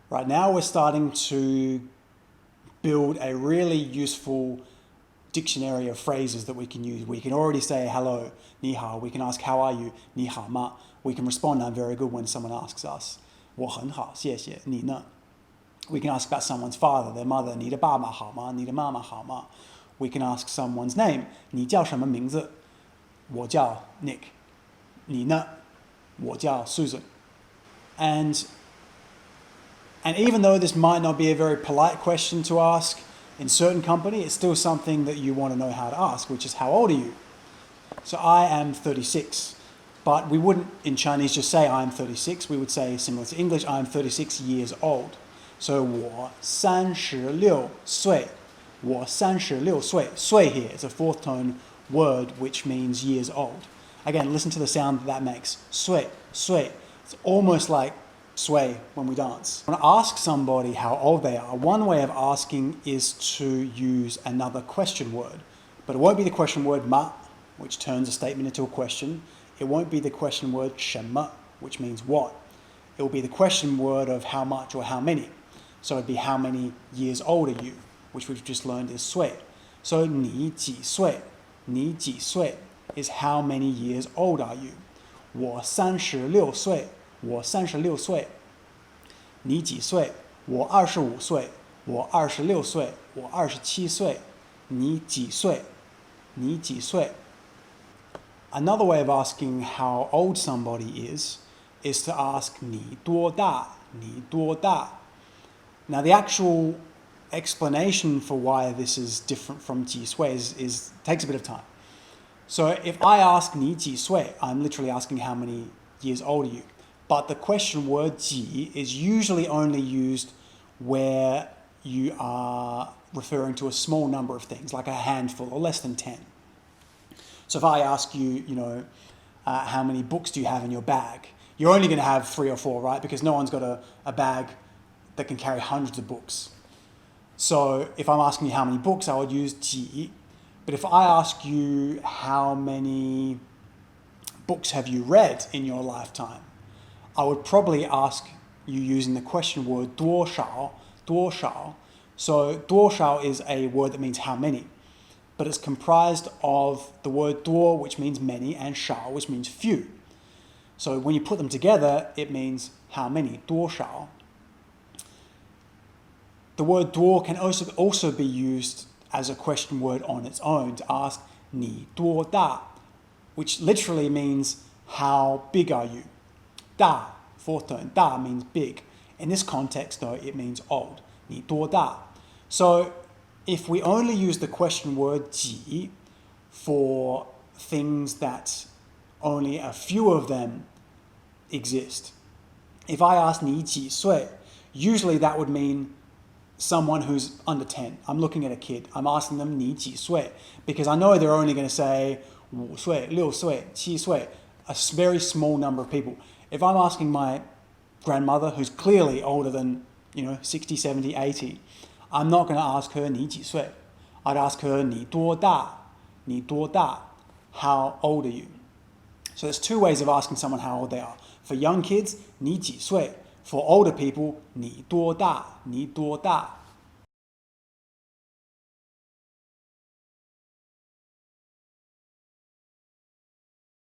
Right now we're starting to build a really useful dictionary of phrases that we can use. We can already say hello, 你好. We can ask how are you, 你好吗? We can respond I'm very good when someone asks us, 我很好,谢谢,你呢? We can ask about someone's father, their mother, 你的爸爸好吗?你的妈妈好吗? We can ask someone's name, 你叫什么名字?我叫 Nick. 你呢?我叫 Susan. And even though this might not be a very polite question to ask in certain company, it's still something that you want to know how to ask, which is how old are you? So I am 36, but we wouldn't in Chinese just say I'm 36. We would say, similar to English, I'm 36 years old. So 我36岁. 我36岁. 岁 here is a fourth tone word which means years old. Again, listen to the sound that makes. 岁, 岁. It's almost like sway when we dance. When I ask somebody how old they are, one way of asking is to use another question word. But it won't be the question word 嘛, which turns a statement into a question. It won't be the question word 什么, which means what. It will be the question word of how much or how many. So it'd be how many years old are you, which we've just learned is 岁. So 你几岁? 你几岁 is how many years old are you? 我36岁. 我36岁. 你几岁? 我25岁. 我26岁. 我27岁. 你几岁? 你几岁? Another way of asking how old somebody is to ask 你多大?你多大? Now the actual explanation for why this is different from 几岁is takes a bit of time. So if I ask 你几岁, I'm literally asking how many years old are you? But the question word 几 is usually only used where you are referring to a small number of things, like a handful or less than 10. So if I ask you, how many books do you have in your bag? You're only going to have 3 or 4, right? Because no one's got a bag that can carry hundreds of books. So if I'm asking you how many books, I would use 几. But if I ask you how many books have you read in your lifetime, I would probably ask you using the question word 多少, 多少. So 多少 is a word that means how many, but it's comprised of the word 多, which means many, and 少, which means few. So when you put them together, it means how many, 多少. The word 多 can also be used as a question word on its own to ask 你多大, which literally means how big are you? 大, fourth tone, 大 means big. In this context though, it means old. 你多大? So if we only use the question word 几 for things that only a few of them exist. If I ask 你几岁, usually that would mean someone who's under 10. I'm looking at a kid. I'm asking them 你几岁 because I know they're only going to say 5岁, 6岁, 7岁, a very small number of people. If I'm asking my grandmother, who's clearly older than 60, 70, 80, I'm not going to ask her 你几岁. I'd ask her 你多大?你多大? How old are you? So there's 2 ways of asking someone how old they are. For young kids, 你几岁? For older people, 你多大?你多大?